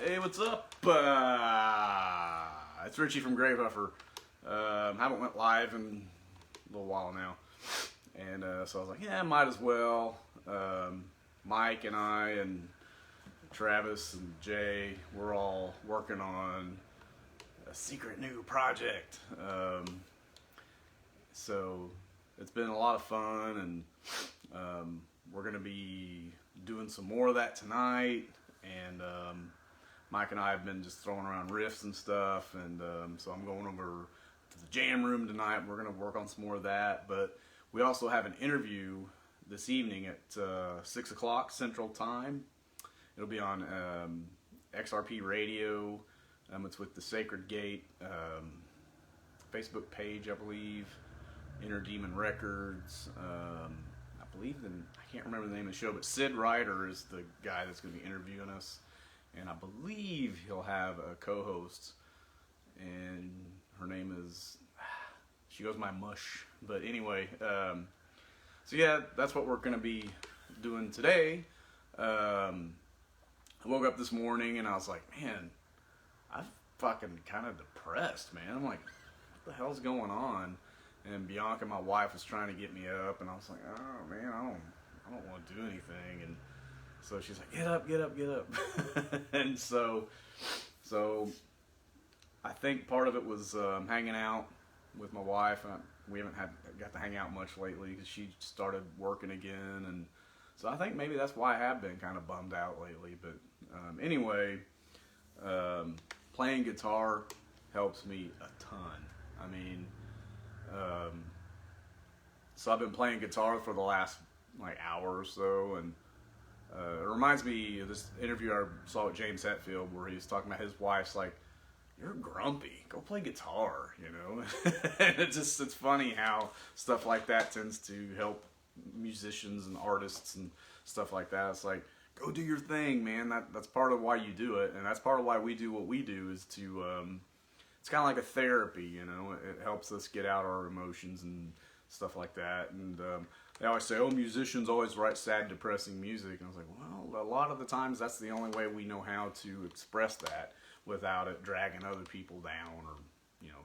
Hey, what's up? It's Richie from Gravehuffer. Haven't went live in a little while now, and so I was like, yeah, might as well. Mike and I and Travis and Jay, we're all working on a secret new project. So it's been a lot of fun, and we're gonna be doing some more of that tonight. And Mike and I have been just throwing around riffs and stuff, and so I'm going over to the jam room tonight. We're going to work on some more of that, but we also have an interview this evening at 6 o'clock Central Time. It'll be on XRP Radio. It's with the Sacred Gate Facebook page, I believe. Inner Demon Records. I believe I can't remember the name of the show, but Sid Ryder is the guy that's going to be interviewing us, and I believe he'll have a co-host, and her name is, she goes by Mush, but anyway, so yeah, that's what we're going to be doing today. I woke up this morning and I was like, man, I'm fucking kind of depressed, man. I'm like, what the hell's going on? And Bianca, my wife, was trying to get me up, and I was like, oh man, I don't want to do anything. And so she's like, get up, get up, get up. And so I think part of it was hanging out with my wife. We haven't got to hang out much lately because she started working again, and so I think maybe that's why I have been kind of bummed out lately. But anyway, playing guitar helps me a ton. I mean, so I've been playing guitar for the last hour or so, and it reminds me of this interview I saw with James Hetfield where he was talking about his wife's like, you're grumpy, go play guitar, you know. And it's funny how stuff like that tends to help musicians and artists and stuff like that. It's like, go do your thing, man. That's part of why you do it, and that's part of why we do what we do, is to it's kind of like a therapy, you know. It helps us get out our emotions and stuff like that. And they always say, oh, musicians always write sad, depressing music. And I was like, well, a lot of the times that's the only way we know how to express that without it dragging other people down, or, you know,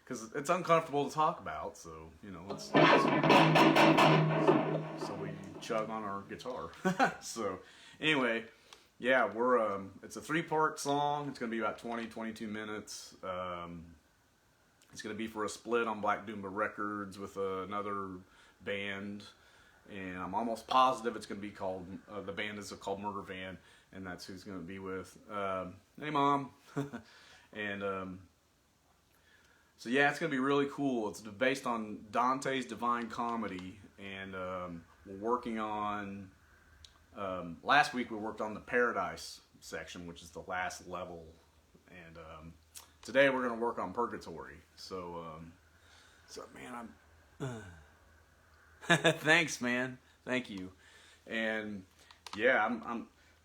because it's uncomfortable to talk about. So, you know, so we chug on our guitar. So anyway, yeah, it's a 3-part song. It's going to be about 20-22 minutes. It's going to be for a split on Black Doomba Records with another band. And I'm almost positive it's going to be called, the band is called Murder Van, and that's who's going to be with. Hey, Mom. And so yeah, it's going to be really cool. It's based on Dante's Divine Comedy, and we're working on... last week we worked on the Paradise section, which is the last level, and today we're going to work on Purgatory. So man, I'm thanks, man, thank you. And yeah,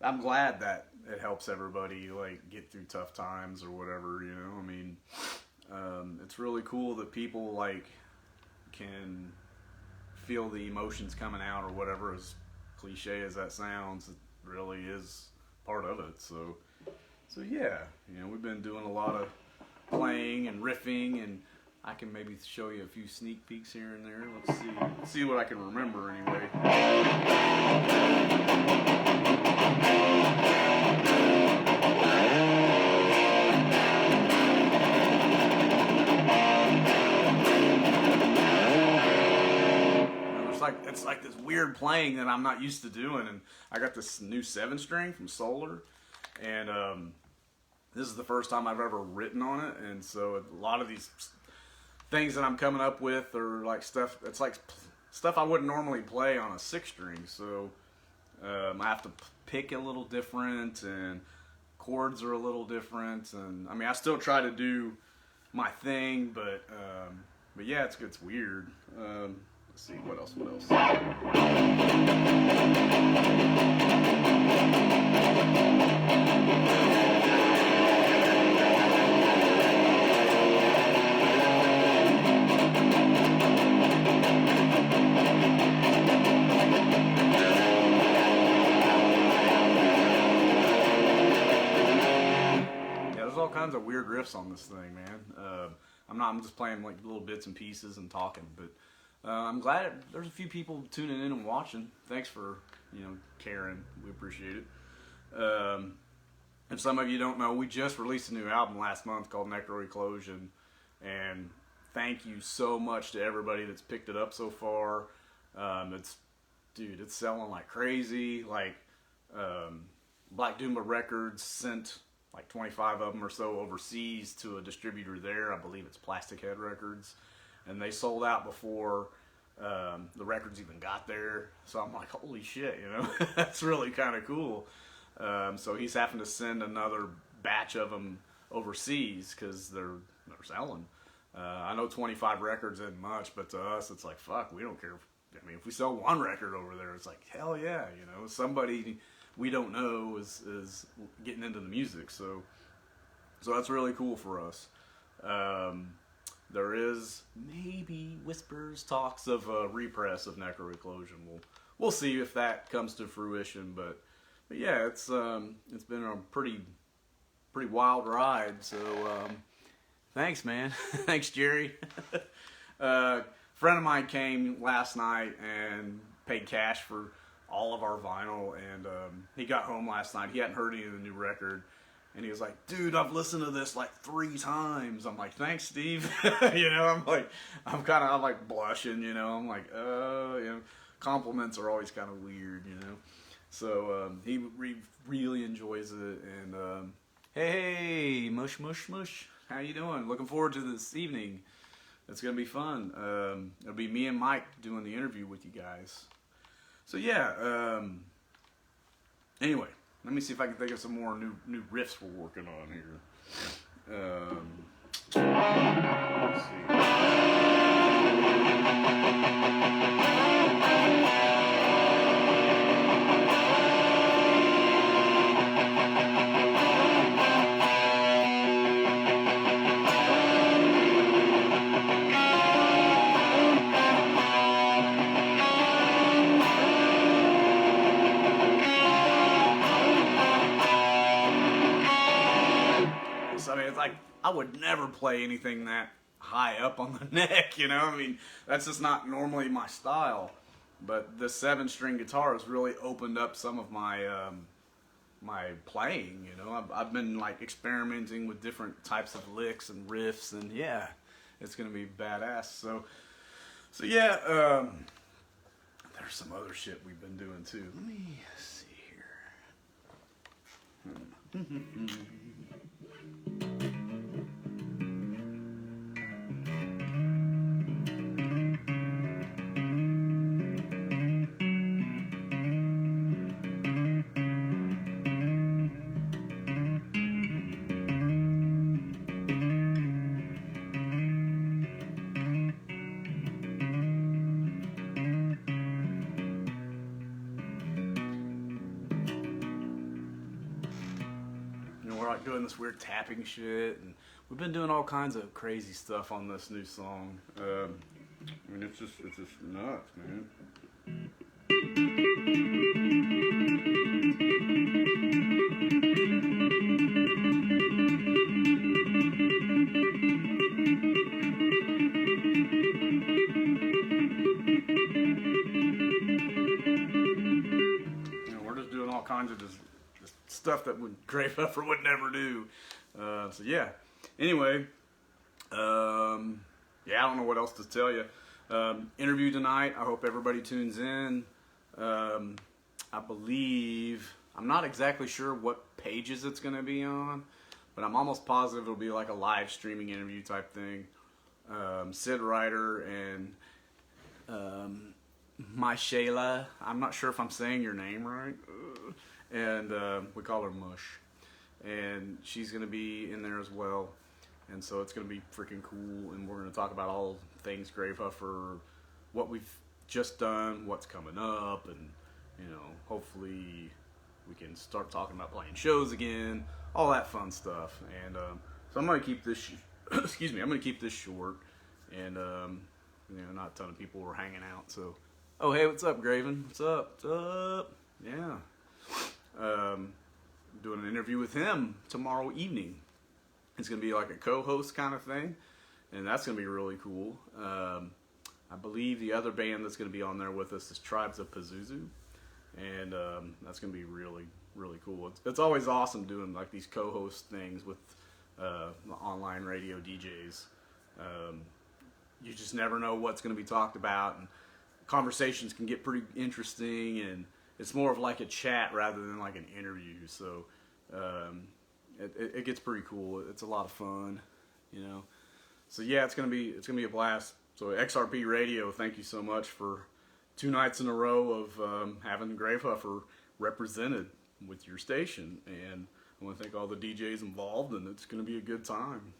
I'm glad that it helps everybody get through tough times or whatever, you know. I mean, it's really cool that people can feel the emotions coming out or whatever. As cliche as that sounds, it really is part of it. So yeah, you know, we've been doing a lot of playing and riffing, and I can maybe show you a few sneak peeks here and there. Let's see what I can remember anyway. It's like this weird playing that I'm not used to doing, and I got this new 7-string from Solar, and this is the first time I've ever written on it, and so a lot of these things that I'm coming up with are like stuff, it's like stuff I wouldn't normally play on a 6-string, so I have to pick a little different, and chords are a little different, and I mean, I still try to do my thing, but yeah, it's weird. Let's see, what else? there's all kinds of weird riffs on this thing, man. I'm just playing like little bits and pieces and talking, but I'm glad there's a few people tuning in and watching. Thanks for, caring. We appreciate it. If some of you don't know, we just released a new album last month called Necro-Eclosion, and thank you so much to everybody that's picked it up so far. It's selling like crazy. Like, Black Doomba Records sent like 25 of them or so overseas to a distributor there. I believe it's Plastic Head Records, and they sold out before the records even got there. So I'm like, holy shit, that's really kind of cool. So he's having to send another batch of them overseas because they're selling. I know 25 records isn't much, but to us it's like, fuck, we don't care. If we sell one record over there, it's like, hell yeah, somebody we don't know is getting into the music. So that's really cool for us. There is maybe whispers, talks of a repress of Necro-Eclosion. We'll see if that comes to fruition, but yeah, it's been a pretty wild ride. So thanks, man. Thanks, Jerry. Friend of mine came last night and paid cash for all of our vinyl, and he got home last night. He hadn't heard any of the new record, and he was like, dude, I've listened to this like 3 times. I'm like, thanks, Steve. I'm like blushing, I'm like, compliments are always kind of weird, So he really enjoys it, and hey, mush, how you doing? Looking forward to this evening. It's gonna be fun. It'll be me and Mike doing the interview with you guys. So yeah. Anyway, let me see if I can think of some more new riffs we're working on here. Let's see. I would never play anything that high up on the neck, that's just not normally my style. But the 7-string guitar has really opened up some of my my playing. I've been like experimenting with different types of licks and riffs, and yeah, it's gonna be badass. So yeah, there's some other shit we've been doing too. Let me see here. We're like doing this weird tapping shit, and we've been doing all kinds of crazy stuff on this new song. It's just nuts, man. We're just doing all kinds of just stuff that Gravehuffer would never do. So yeah. Anyway, I don't know what else to tell you. Interview tonight. I hope everybody tunes in. I believe, I'm not exactly sure what pages it's going to be on, but I'm almost positive it'll be like a live streaming interview type thing. Sid Ryder and my Shayla, I'm not sure if I'm saying your name right, and we call her Mush, and she's going to be in there as well, and so it's going to be freaking cool, and we're going to talk about all things Gravehuffer, what we've just done, what's coming up, and hopefully we can start talking about playing shows again, all that fun stuff. And so I'm going to keep this excuse me, I'm going to keep this short, and not a ton of people were hanging out. So, oh hey, what's up, Graven? What's up? Yeah. Doing an interview with him tomorrow evening. It's going to be like a co-host kind of thing, and that's going to be really cool. I believe the other band that's going to be on there with us is Tribes of Pazuzu, and that's going to be really, really cool. It's always awesome doing like these co-host things with the online radio DJs. You just never know what's going to be talked about, and conversations can get pretty interesting, and it's more of like a chat rather than like an interview. So it gets pretty cool. It's a lot of fun, you know. So yeah, it's gonna be a blast. So XRP Radio, thank you so much for 2 nights in a row of having Gravehuffer represented with your station, and I want to thank all the DJs involved, and it's gonna be a good time.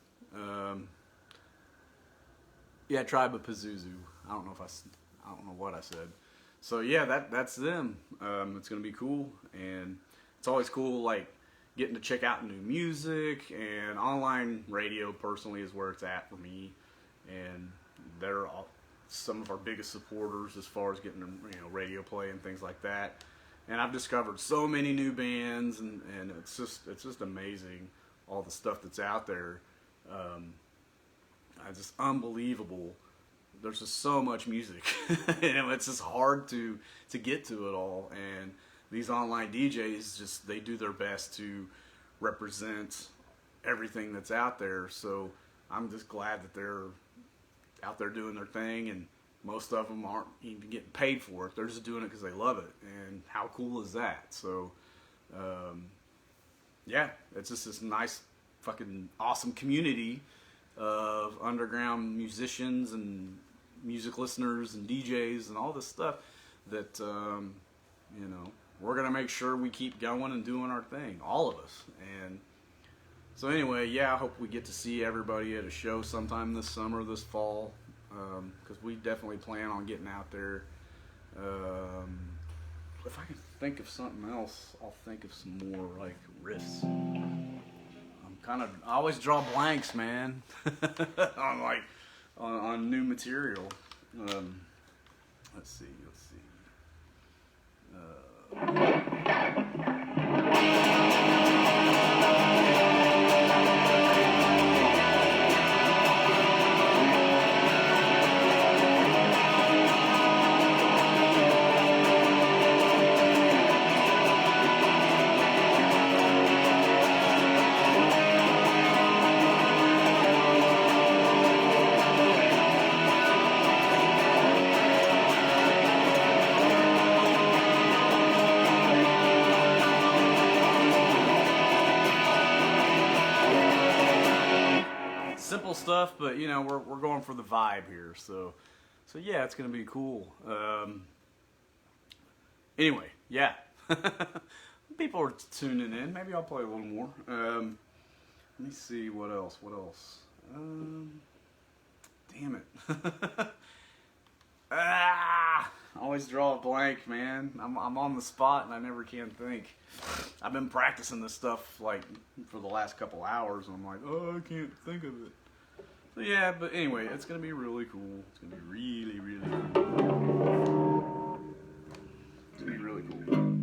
Yeah, Tribe of Pazuzu. I don't know what I said. So yeah, that's them. It's gonna be cool, and it's always cool like getting to check out new music, and online radio personally is where it's at for me, and they're some of our biggest supporters as far as getting radio play and things like that. And I've discovered so many new bands, and it's just amazing all the stuff that's out there. It's just unbelievable. There's just so much music, and it's just hard to get to it all. And these online DJs they do their best to represent everything that's out there. So I'm just glad that they're out there doing their thing, and most of them aren't even getting paid for it. They're just doing it because they love it, and how cool is that? So yeah, it's just this nice fucking awesome community of underground musicians and music listeners and DJs and all this stuff that we're gonna make sure we keep going and doing our thing, all of us. And so anyway, yeah, I hope we get to see everybody at a show sometime this summer, this fall, because we definitely plan on getting out there. If I can think of something else, I'll think of some more like riffs. I always draw blanks, man, on new material. Let's see. Simple stuff, but we're going for the vibe here. So yeah, it's gonna be cool. Anyway, yeah, people are tuning in. Maybe I'll play a little more. Let me see what else. Damn it. I always draw a blank, man. I'm on the spot and I never can think. I've been practicing this stuff like for the last couple hours, and I'm like, oh, I can't think of it. So yeah, but anyway, it's gonna be really cool. It's gonna be really, really cool. It's gonna be really cool.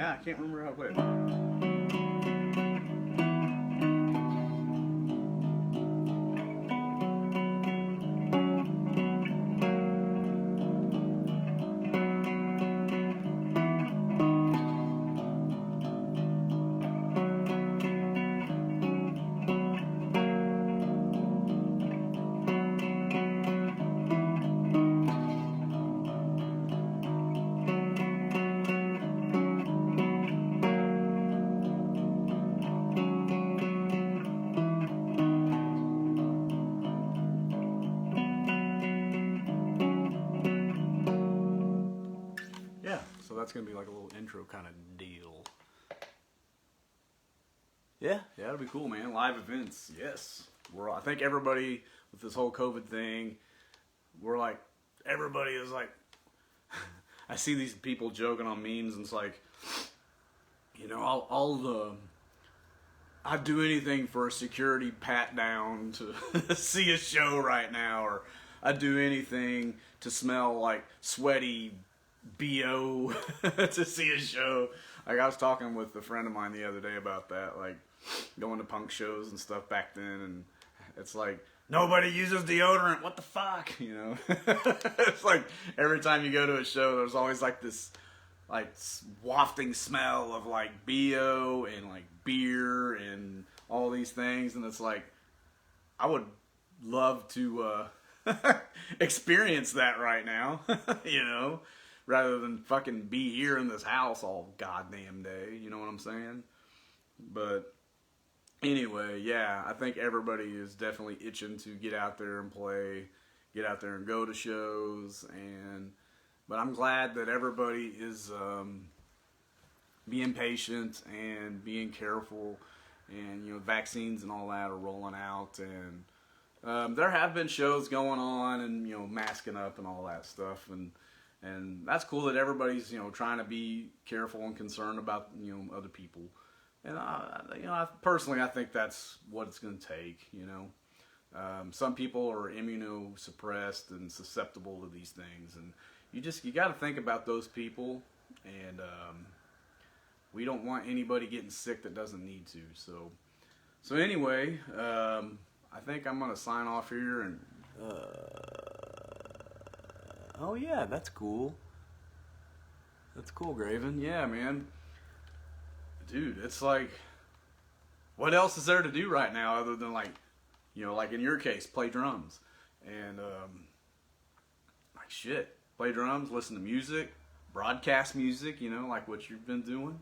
I can't remember how to play it. that's going to be like a little intro kind of deal. Yeah, it'll be cool, man. Live events, yes. I think everybody with this whole COVID thing, everybody is like, I see these people joking on memes, and it's like, I'd do anything for a security pat down to see a show right now, or I'd do anything to smell like sweaty BO to see a show. Like, I was talking with a friend of mine the other day about that, like going to punk shows and stuff back then, and it's like, nobody uses deodorant, what the fuck, It's like every time you go to a show, there's always like this like wafting smell of like BO and like beer and all these things, and it's like, I would love to experience that right now, rather than fucking be here in this house all goddamn day, you know what I'm saying? But anyway, yeah, I think everybody is definitely itching to get out there and play, get out there and go to shows, but I'm glad that everybody is being patient and being careful, and vaccines and all that are rolling out, and there have been shows going on, and masking up and all that stuff, and that's cool that everybody's trying to be careful and concerned about other people. And personally, I think that's what it's going to take. Some people are immunosuppressed and susceptible to these things, and you got to think about those people. And we don't want anybody getting sick that doesn't need to. So anyway, I think I'm going to sign off here. And oh yeah, that's cool. That's cool, Graven. Yeah, man. Dude, it's like, what else is there to do right now other than like in your case, play drums and like shit, play drums, listen to music, broadcast music, like what you've been doing,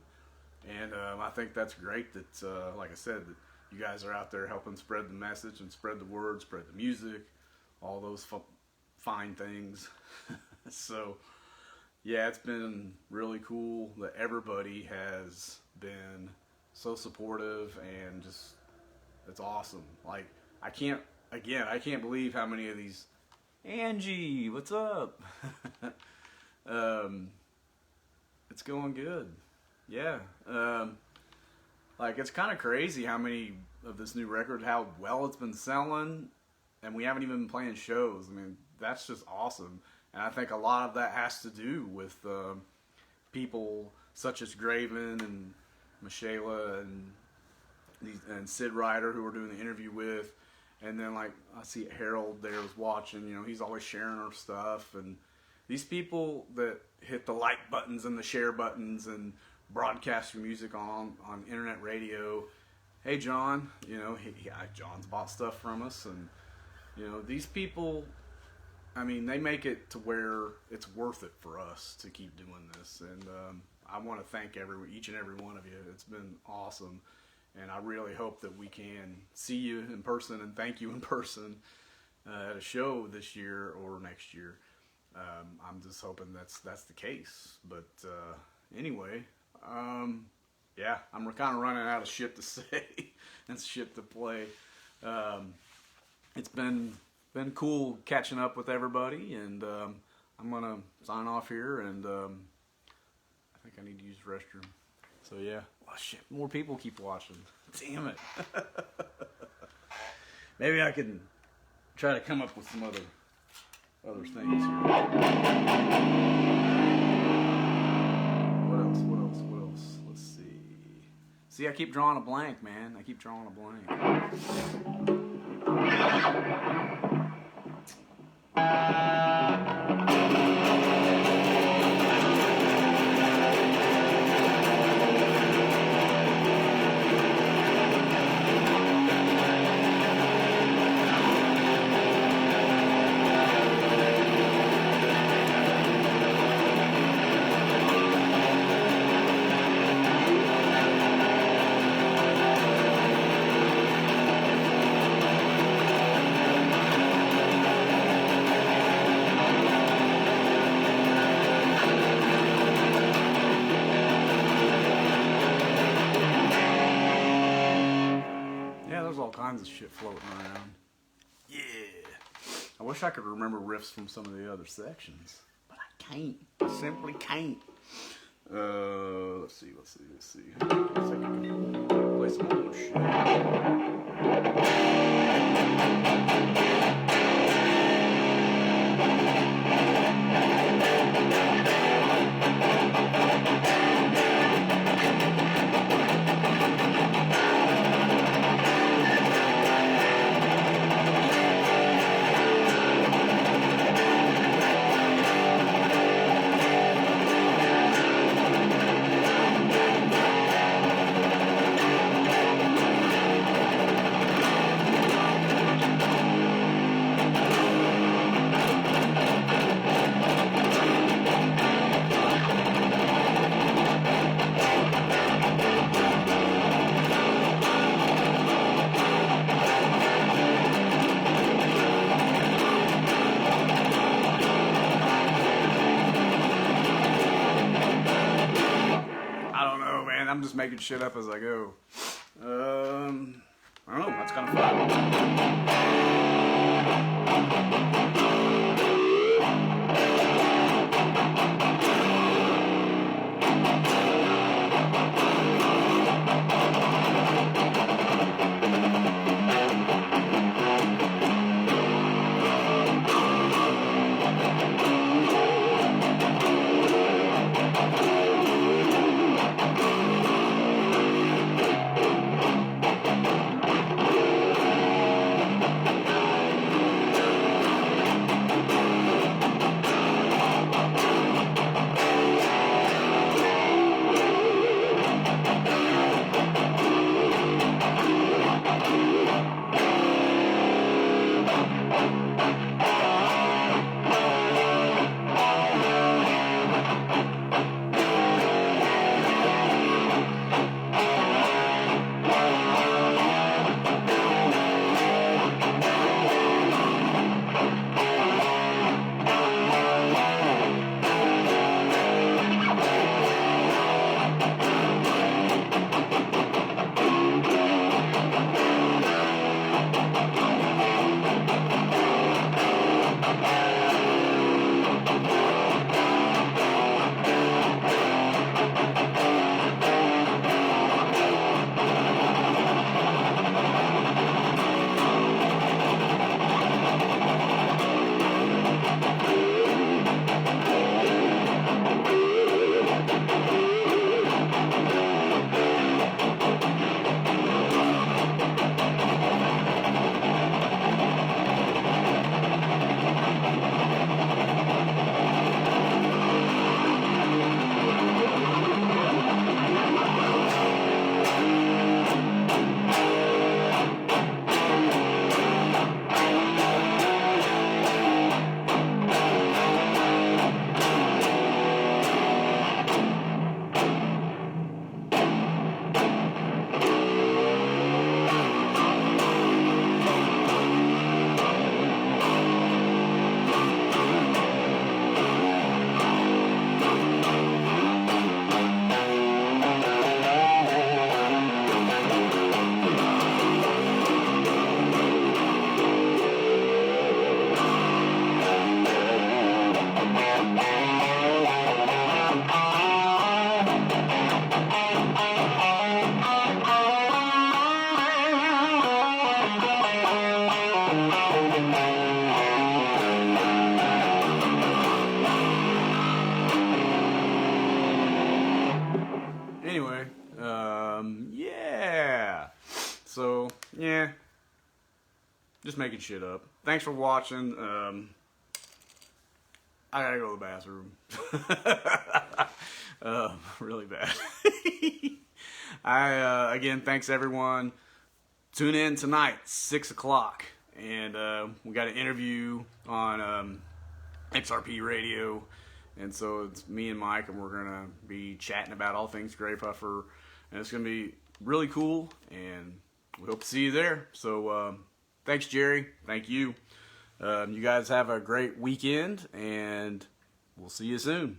and I think that's great that, like I said, that you guys are out there helping spread the message and spread the word, spread the music, all those fine things. So yeah, it's been really cool that everybody has been so supportive, and just, it's awesome. Like, I can't believe how many of these, Angie, what's up? It's going good. Yeah. Like, it's kind of crazy how many of this new record, how well it's been selling, and we haven't even been playing shows. I mean, that's just awesome. And I think a lot of that has to do with people such as Graven and Michaela and Sid Ryder, who we're doing the interview with. And then, like, I see Harold there was watching, he's always sharing our stuff. And these people that hit the like buttons and the share buttons and broadcast your music on internet radio. Hey, John, John's bought stuff from us. And, these people, I mean, they make it to where it's worth it for us to keep doing this. And I want to thank each and every one of you. It's been awesome. And I really hope that we can see you in person and thank you in person at a show this year or next year. I'm just hoping that's the case. But anyway, yeah, I'm kind of running out of shit to say and shit to play. It's been cool catching up with everybody, and I'm gonna sign off here, and I think I need to use the restroom. So yeah, oh shit, more people keep watching. Damn it. Maybe I can try to come up with some other things here. What else? Let's see. See, I keep drawing a blank, man. I keep drawing a blank. there's all kinds of shit floating around. Yeah. I wish I could remember riffs from some of the other sections, but I can't. I simply can't. Let's see. Let's see. Let's see if I can play some old shit. I'm just making shit up as I go. I don't know, that's kind of Anyway, yeah. So, yeah. Just making shit up. Thanks for watching. I gotta go to the bathroom. Really bad. Again, thanks everyone. Tune in tonight, 6 o'clock. And we got an interview on XRP Radio. And so it's me and Mike, and we're going to be chatting about all things Gravehuffer. And it's going to be really cool, and we hope to see you there. So thanks, Jerry. Thank you. You guys have a great weekend, and we'll see you soon.